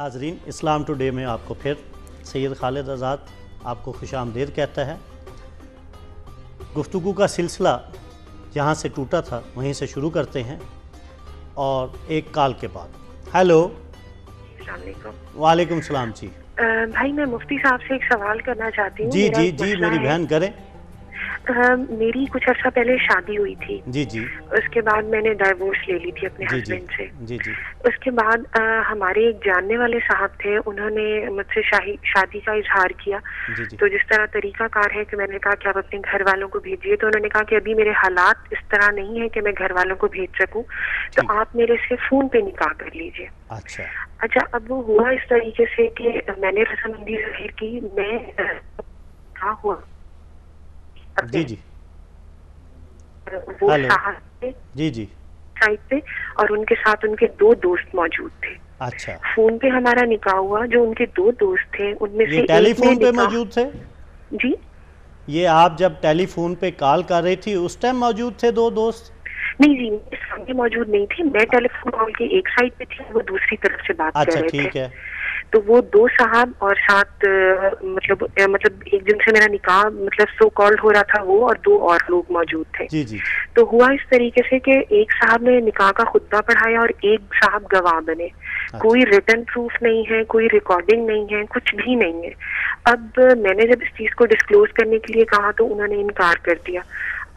ناظرین، اسلام ٹوڈے میں آپ کو پھر سید خالد آزاد آپ کو خوش آمدید کہتا ہے۔ گفتگو کا سلسلہ جہاں سے ٹوٹا تھا وہیں سے شروع کرتے ہیں اور ایک کال کے بعد۔ ہیلو، السلام علیکم۔ وعلیکم السلام جی۔ بھائی میں مفتی صاحب سے ایک سوال کرنا چاہتی ہوں۔ جی جی جی میری بہن کریں۔ میری کچھ عرصہ پہلے شادی ہوئی تھی جی جی۔ اس کے بعد میں نے ڈائیورس لے لی تھی اپنے ہسبینڈ سے۔ جی جی۔ اس کے بعد ہمارے ایک جاننے والے صاحب تھے، انہوں نے مجھ سے شادی کا اظہار کیا۔ تو جس طرح طریقہ کار ہے کہ میں نے کہا کہ آپ اپنے گھر والوں کو بھیجیے، تو انہوں نے کہا کہ ابھی میرے حالات اس طرح نہیں ہے کہ میں گھر والوں کو بھیج سکوں، تو آپ میرے سے فون پہ نکاح کر لیجیے۔ اچھا، اب وہ ہوا اس طریقے سے کہ میں نے رضامندی ظاہر کی، میں کیا ہوا جی جی وہ صاحب جی جی سائٹ پہ، اور ان کے ساتھ ان کے 2 دوست موجود تھے۔ اچھا، فون پہ ہمارا نکاح ہوا۔ جو ان کے 2 دوست تھے ان میں سے ٹیلی فون پہ موجود تھے؟ جی، یہ آپ جب ٹیلی فون پہ کال کر رہی تھی اس ٹائم موجود تھے 2 دوست؟ نہیں جی، میرے سامنے موجود نہیں تھی، میں ٹیلی فون کال کے ایک سائڈ پہ تھی، وہ دوسری طرف سے بات کر رہے تھے۔ ٹھیک ہے۔ تو وہ 2 صاحب اور ساتھ مطلب ایک جن سے میرا نکاح مطلب سو کالڈ ہو رہا تھا وہ، اور 2 اور لوگ موجود تھے۔ جی جی۔ تو ہوا اس طریقے سے کہ ایک صاحب نے نکاح کا خطبہ پڑھایا اور ایک صاحب گواہ بنے۔ کوئی ریٹن پروف نہیں ہے، کوئی ریکارڈنگ نہیں ہے، کچھ بھی نہیں ہے۔ اب میں نے جب اس چیز کو ڈسکلوز کرنے کے لیے کہا تو انہوں نے انکار کر دیا۔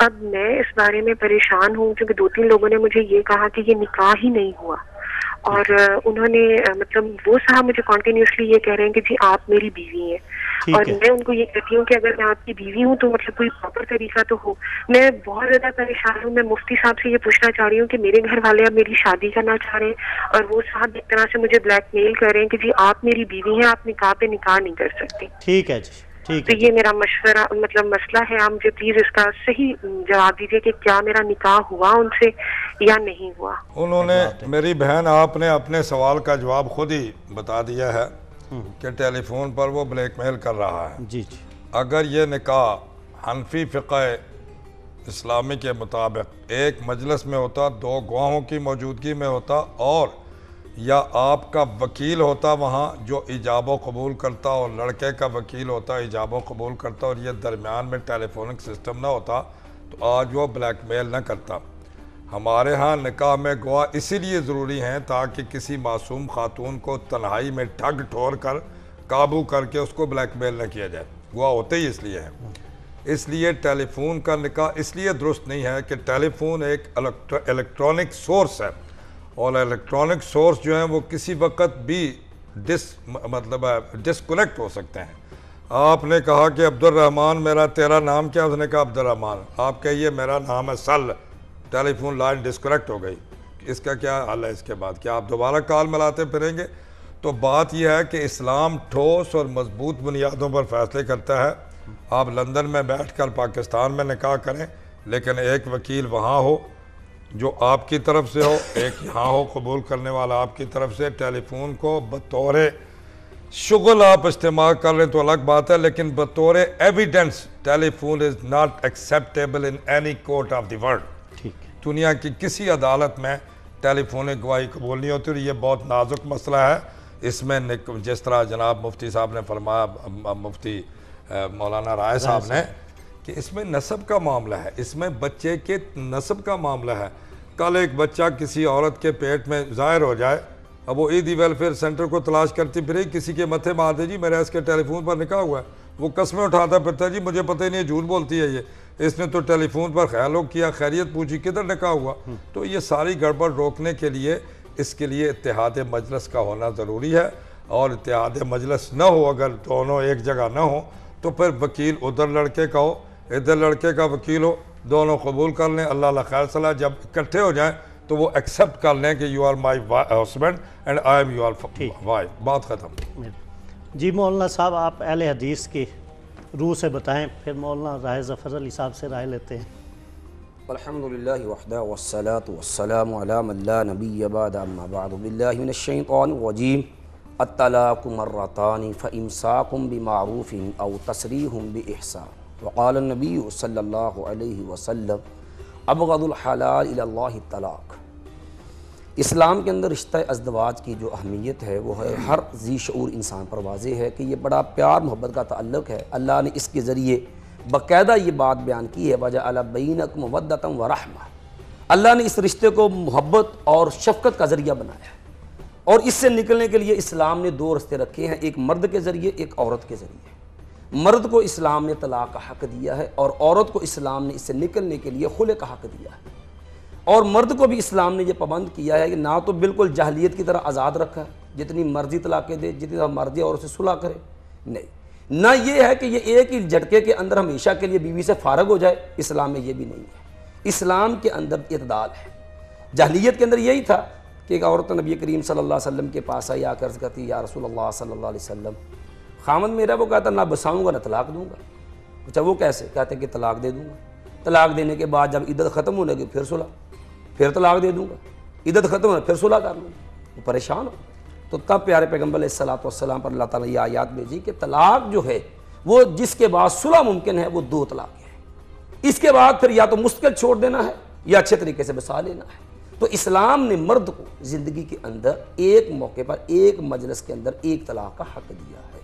اب میں اس بارے میں پریشان ہوں کیونکہ 2-3 لوگوں نے مجھے یہ کہا کہ یہ نکاح ہی نہیں ہوا، اور انہوں نے مطلب وہ صاحب مجھے کنٹینیوسلی یہ کہہ رہے ہیں کہ جی آپ میری بیوی ہیں، اور میں ان کو یہ کہتی ہوں کہ اگر میں آپ کی بیوی ہوں تو مطلب کوئی پراپر طریقہ تو ہو۔ میں بہت زیادہ پریشان ہوں۔ میں مفتی صاحب سے یہ پوچھنا چاہ رہی ہوں کہ میرے گھر والے اب میری شادی کرنا چاہ رہے ہیں، اور وہ صاحب ایک طرح سے مجھے بلیک میل کر رہے ہیں کہ جی آپ میری بیوی ہیں، آپ نکاح پہ نکاح نہیں کر سکتے۔ ٹھیک ہے جی، تو یہ میرا مشورہ مطلب مسئلہ ہے، آپ مجھے پلیز اس کا صحیح جواب دیجیے کہ کیا میرا نکاح ہوا ان سے یا نہیں ہوا۔ انہوں نے میری بہن آپ نے اپنے سوال کا جواب خود ہی بتا دیا ہے کہ ٹیلی فون پر وہ بلیک میل کر رہا ہے۔ جی جی۔ اگر یہ نکاح حنفی فقہ اسلامی کے مطابق ایک مجلس میں ہوتا، 2 گواہوں کی موجودگی میں ہوتا، اور یا آپ کا وکیل ہوتا وہاں جو ایجاب و قبول کرتا، اور لڑکے کا وکیل ہوتا ایجاب و قبول کرتا، اور یہ درمیان میں ٹیلی فونک سسٹم نہ ہوتا تو آج وہ بلیک میل نہ کرتا۔ ہمارے ہاں نکاح میں گواہ اسی لیے ضروری ہیں تاکہ کسی معصوم خاتون کو تنہائی میں ٹھگ ٹھور کر قابو کر کے اس کو بلیک میل نہ کیا جائے۔ گواہ ہوتے ہی اس لیے ہیں۔ اس لیے ٹیلی فون کا نکاح اس لیے درست نہیں ہے کہ ٹیلی فون ایک الیکٹرانک سورس ہے، اور الیکٹرانک سورس جو ہیں وہ کسی وقت بھی ڈسکنیکٹ ہو سکتے ہیں۔ آپ نے کہا کہ عبدالرحمن میرا تیرا نام کیا؟ اس نے کہا عبدالرحمن۔ آپ کہیے میرا نام ہے سل، ٹیلی فون لائن ڈسکنیکٹ ہو گئی، اس کا کیا حل ہے؟ اس کے بعد کیا آپ دوبارہ کال ملاتے پھریں گے؟ تو بات یہ ہے کہ اسلام ٹھوس اور مضبوط بنیادوں پر فیصلے کرتا ہے۔ آپ لندن میں بیٹھ کر پاکستان میں نکاح کریں، لیکن ایک وکیل وہاں ہو جو آپ کی طرف سے ہو، ایک یہاں ہو قبول کرنے والا آپ کی طرف سے۔ ٹیلی فون کو بطور شغل آپ استعمال کر لیں تو الگ بات ہے، لیکن بطور evidence telephone is not acceptable in any court of the world. دنیا کی کسی عدالت میں ٹیلی فونک گواہی قبول نہیں ہوتی، اور یہ بہت نازک مسئلہ ہے۔ اس میں جس طرح جناب مفتی صاحب نے فرمایا، مفتی مولانا رائے صاحب نے، کہ اس میں نسب کا معاملہ ہے، اس میں بچے کے نسب کا معاملہ ہے۔ کل ایک بچہ کسی عورت کے پیٹ میں ظاہر ہو جائے، اب وہ عیدی ویلفیئر سینٹر کو تلاش کرتی پھرے، کسی کے متھے مار دے جی میرا اس کے ٹیلی فون پر نکاح ہوا ہے، وہ قسمیں اٹھاتا پھرتا ہے جی مجھے پتہ ہی نہیں، جھوٹ بولتی ہے یہ، اس نے تو ٹیلی فون پر خیالوں کیا، خیریت پوچھی، کدھر نکاح ہوا۔ تو یہ ساری گڑبڑ روکنے کے لیے اس کے لیے اتحاد مجلس کا ہونا ضروری ہے، اور اتحاد مجلس نہ ہو، اگر دونوں ایک جگہ نہ ہو تو پھر وکیل ادھر لڑکے کا ہو، ادھر لڑکے کا وکیل ہو، دونوں قبول کر لیں، اللہ اللہ خیر صلاح، جب اکٹھے ہو جائیں تو وہ ایکسیپٹ کر لیں کہ you are my husband and I am your wife, بات ختم۔ جی مولانا صاحب، آپ اہل حدیث کی روح سے بتائیں، پھر مولانا راہی ظفر علی صاحب سے رائے لیتے ہیں۔ الحمدللہ وحدہ والصلاة والسلام علی من لا نبی بعد، اما بعد، باللہ من الشیطان الرجیم۔ الطلاق مرتان فامساک بمعروف او تسریح باحسان، وقال النبی صلی اللہ علیہ وسلم ابغض الحلال الی اللہ الطلاق۔ اسلام کے اندر رشتہ ازدواج کی جو اہمیت ہے وہ ہے ہر ذی شعور انسان پر واضح ہے کہ یہ بڑا پیار محبت کا تعلق ہے۔ اللہ نے اس کے ذریعے باقاعدہ یہ بات بیان کی ہے وَجَعَلَ بَيْنَكُمْ مَوَدَّةً وَرَحْمَةً، اللہ نے اس رشتے کو محبت اور شفقت کا ذریعہ بنایا ہے، اور اس سے نکلنے کے لیے اسلام نے دو رستے رکھے ہیں، ایک مرد کے ذریعے ایک عورت کے ذریعے۔ مرد کو اسلام نے طلاق کا حق دیا ہے اور عورت کو اسلام نے اس سے نکلنے کے لیے خلع کا حق دیا ہے، اور مرد کو بھی اسلام نے یہ پابند کیا ہے کہ نہ تو بالکل جاہلیت کی طرح آزاد رکھا ہے جتنی مرضی طلاقیں دے، جتنی مرضی اور اسے صلح کرے، نہیں، نہ یہ ہے کہ یہ ایک ہی جھٹکے کے اندر ہمیشہ کے لیے بیوی سے فارغ ہو جائے، اسلام میں یہ بھی نہیں ہے۔ اسلام کے اندر اعتدال ہے۔ جاہلیت کے اندر یہی تھا کہ ایک عورت نبی کریم صلی اللہ علیہ وسلم کے پاس آئی، آ کر کہتی یا رسول اللہ صلی اللہ علیہ وسلم، خامد میرا وہ کہتا نہ بساؤں گا نہ طلاق دوں گا۔ اچھا وہ کیسے؟ کہتے کہ طلاق دے دوں گا، طلاق دینے کے بعد جب عدت ختم ہونے کی پھر صلح، پھر طلاق دے دوں گا، عدت ختم ہونے پھر صلح کر لوں گا، وہ پریشان ہو۔ تو تب پیارے پیغمبر علیہ السلام پر اللہ تعالیٰ نے یہ آیات بھیجی کہ طلاق جو ہے وہ جس کے بعد صلح ممکن ہے وہ دو طلاق ہے، اس کے بعد پھر یا تو مستقل چھوڑ دینا ہے یا اچھے طریقے سے بسا لینا ہے۔ تو اسلام نے مرد کو زندگی کے اندر ایک موقع پر ایک مجلس کے اندر ایک طلاق کا حق دیا ہے،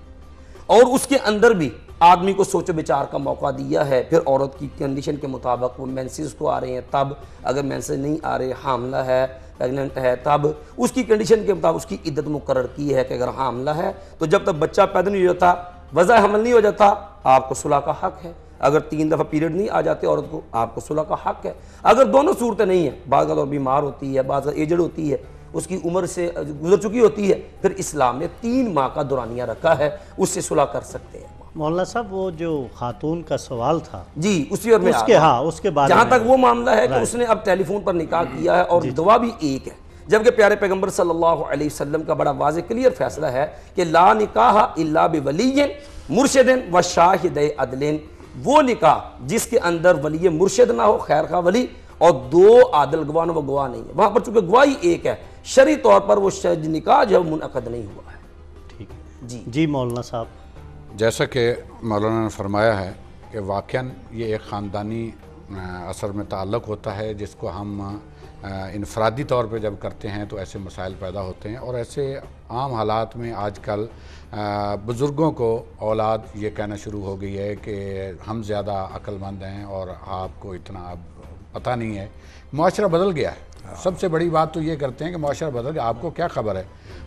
اور اس کے اندر بھی آدمی کو سوچ و بچار کا موقع دیا ہے۔ پھر عورت کی کنڈیشن کے مطابق وہ مینسز کو آ رہے ہیں تب، اگر مینسز نہیں آ رہے، حاملہ ہے، پیگننٹ ہے، تب اس کی کنڈیشن کے مطابق اس کی عدت مقرر کی ہے کہ اگر حاملہ ہے تو جب تک بچہ پیدا نہیں ہو جاتا، وضع حمل نہیں ہو جاتا، آپ کو صلح کا حق ہے۔ اگر 3 دفعہ پیریڈ نہیں آ جاتے عورت کو، آپ کو صلح کا حق ہے۔ اگر دونوں صورتیں نہیں ہیں، بعض اگر بیمار ہوتی ہے، بعض ایجڈ ہوتی ہے، اس کی عمر سے گزر چکی ہوتی ہے، پھر اسلام نے 3 ماہ کا دورانیہ رکھا ہے، اس سے صلح کر سکتے ہیں۔ مولانا صاحب وہ جو خاتون کا سوال تھا جی اسی اور میں اس کے بارے جہاں میں تک وہ معاملہ ہے کہ اس نے اب ٹیلی فون پر نکاح کیا ہے اور دعا بھی ایک ہے، جبکہ پیارے پیغمبر صلی اللہ علیہ وسلم کا بڑا واضح کلیئر فیصلہ ہے کہ لا نکاح الا بولی مرشد و شاہد عدل، وہ نکاح جس کے اندر ولی مرشد نہ ہو، خیر خواہ ولی، اور 2 عادل گواہ وہ گواہ نہیں ہے، وہاں پر چونکہ گواہی ایک ہے، شرعی طور پر وہ نکاح جو منعقد نہیں ہوا ہے۔ ٹھیک ہے جی مولانا صاحب، جیسا کہ مولانا نے فرمایا ہے کہ واقعاً یہ ایک خاندانی اثر میں تعلق ہوتا ہے جس کو ہم انفرادی طور پہ جب کرتے ہیں تو ایسے مسائل پیدا ہوتے ہیں، اور ایسے عام حالات میں آج کل بزرگوں کو اولاد یہ کہنا شروع ہو گئی ہے کہ ہم زیادہ عقل مند ہیں اور آپ کو اتنا اب پتہ نہیں ہے۔ معاشرہ بدل گیا ہے، سب سے بڑی بات تو یہ کرتے ہیں کہ معاشرہ بدل گیا، آپ کو کیا خبر ہے؟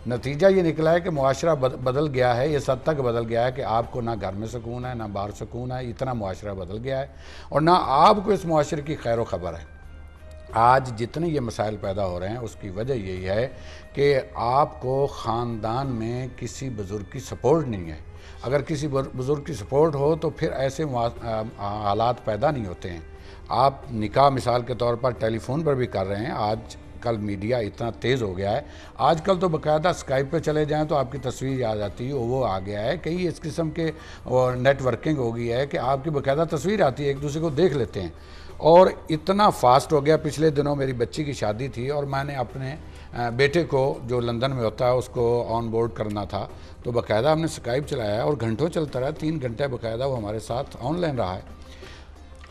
نتیجہ یہ نکلا ہے کہ معاشرہ بدل گیا ہے، اس حد تک بدل گیا ہے کہ آپ کو نہ گھر میں سکون ہے نہ باہر سکون ہے، اتنا معاشرہ بدل گیا ہے، اور نہ آپ کو اس معاشرے کی خیر و خبر ہے۔ آج جتنے یہ مسائل پیدا ہو رہے ہیں اس کی وجہ یہی ہے کہ آپ کو خاندان میں کسی بزرگ کی سپورٹ نہیں ہے۔ اگر کسی بزرگ کی سپورٹ ہو تو پھر ایسے حالات پیدا نہیں ہوتے ہیں۔ آپ نکاح مثال کے طور پر ٹیلی فون پر بھی کر رہے ہیں، آج کل میڈیا اتنا تیز ہو گیا ہے، آج کل تو باقاعدہ اسکائپ پہ چلے جائیں تو آپ کی تصویر آ جاتی ہے، وہ آ گیا ہے، کئی اس قسم کے نیٹ ورکنگ ہو گئی ہے کہ آپ کی باقاعدہ تصویر آتی ہے، ایک دوسرے کو دیکھ لیتے ہیں، اور اتنا فاسٹ ہو گیا۔ پچھلے دنوں میری بچی کی شادی تھی اور میں نے اپنے بیٹے کو جو لندن میں ہوتا ہے اس کو آن بورڈ کرنا تھا، تو باقاعدہ ہم نے اسکائپ چلایا ہے اور گھنٹوں چلتا رہا، 3 گھنٹے باقاعدہ وہ ہمارے ساتھ آن لائن رہا ہے۔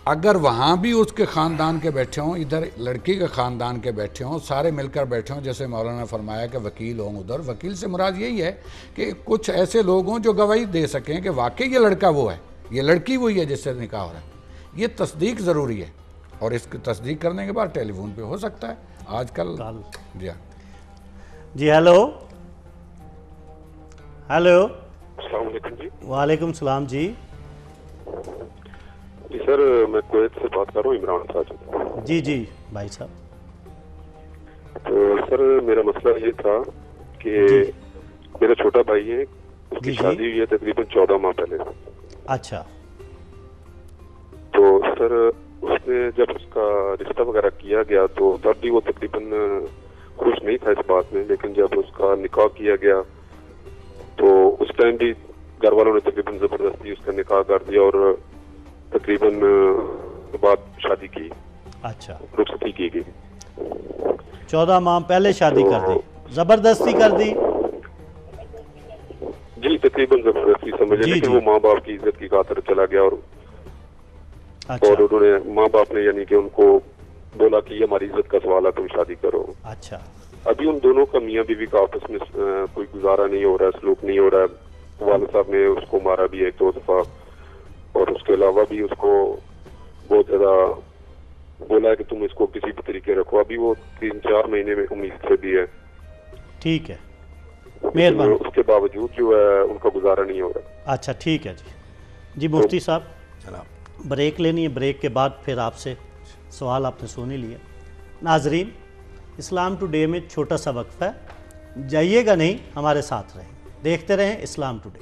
اگر وہاں بھی اس کے خاندان کے بیٹھے ہوں، ادھر لڑکی کے خاندان کے بیٹھے ہوں، سارے مل کر بیٹھے ہوں، جیسے مولانا نے فرمایا کہ وکیل ہوں ادھر، وکیل سے مراد یہی ہے کہ کچھ ایسے لوگ ہوں جو گواہی دے سکیں کہ واقعی یہ لڑکا وہ ہے، یہ لڑکی وہی ہے جس سے نکاح ہو رہا ہے۔ یہ تصدیق ضروری ہے، اور اس کی تصدیق کرنے کے بعد ٹیلی فون پہ ہو سکتا ہے آج کل۔ جی ہاں جی ہیلو السلام علیکم جی۔ وعلیکم السلام جی سر میں کویت سے بات کر رہا ہوں، عمران ساجد۔ جی بھائی صاحب، تو سر میرا مسئلہ یہ تھا کہ میرا چھوٹا بھائی ہے، اس کی شادی ہوئی ہے تقریباً 14 ماہ پہلے۔ اچھا، تو سر اس نے جب اس کا رشتہ وغیرہ کیا گیا تو تب بھی وہ تقریباً خوش نہیں تھا اس بات میں، لیکن جب اس کا نکاح کیا گیا تو اس ٹائم بھی گھر والوں نے تقریباً زبردستی اس کا نکاح کر دیا اور تقریباً بعد شادی کی، اچھا، رخصتی کی گئی۔ 14 ماہ پہلے شادی کر دی، زبردستی کر دی؟ جی تقریباً زبردستی سمجھے، لیکن وہ ماں باپ کی عزت کی خاطر چلا گیا، اور انہوں نے ماں باپ نے یعنی کہ ان کو بولا کہ یہ ہماری عزت کا سوال ہے، تم شادی کرو۔ اچھا، ابھی ان دونوں کا میاں بیوی کا آپس میں کوئی گزارا نہیں ہو رہا ہے, سلوک نہیں ہو رہا ہے. والد صاحب نے اس کو مارا بھی 1-2 دفعہ, اور اس کے علاوہ بھی اس کو بہت زیادہ بولا ہے کہ تم اس کو کسی بھی طریقے رکھو. ابھی وہ 3-4 مہینے میں امید سے بھی ہے. ٹھیک ہے, مہربانی. اس کے باوجود جو ہے ان کا گزارا نہیں ہو رہا. اچھا ٹھیک ہے جی. جی مفتی صاحب, جناب بریک لینی ہے, بریک کے بعد پھر آپ سے سوال آپ نے سننے لیے. ناظرین, اسلام ٹوڈے میں چھوٹا سا وقفہ ہے, جائیے گا نہیں, ہمارے ساتھ رہیں, دیکھتے رہیں اسلام ٹوڈے.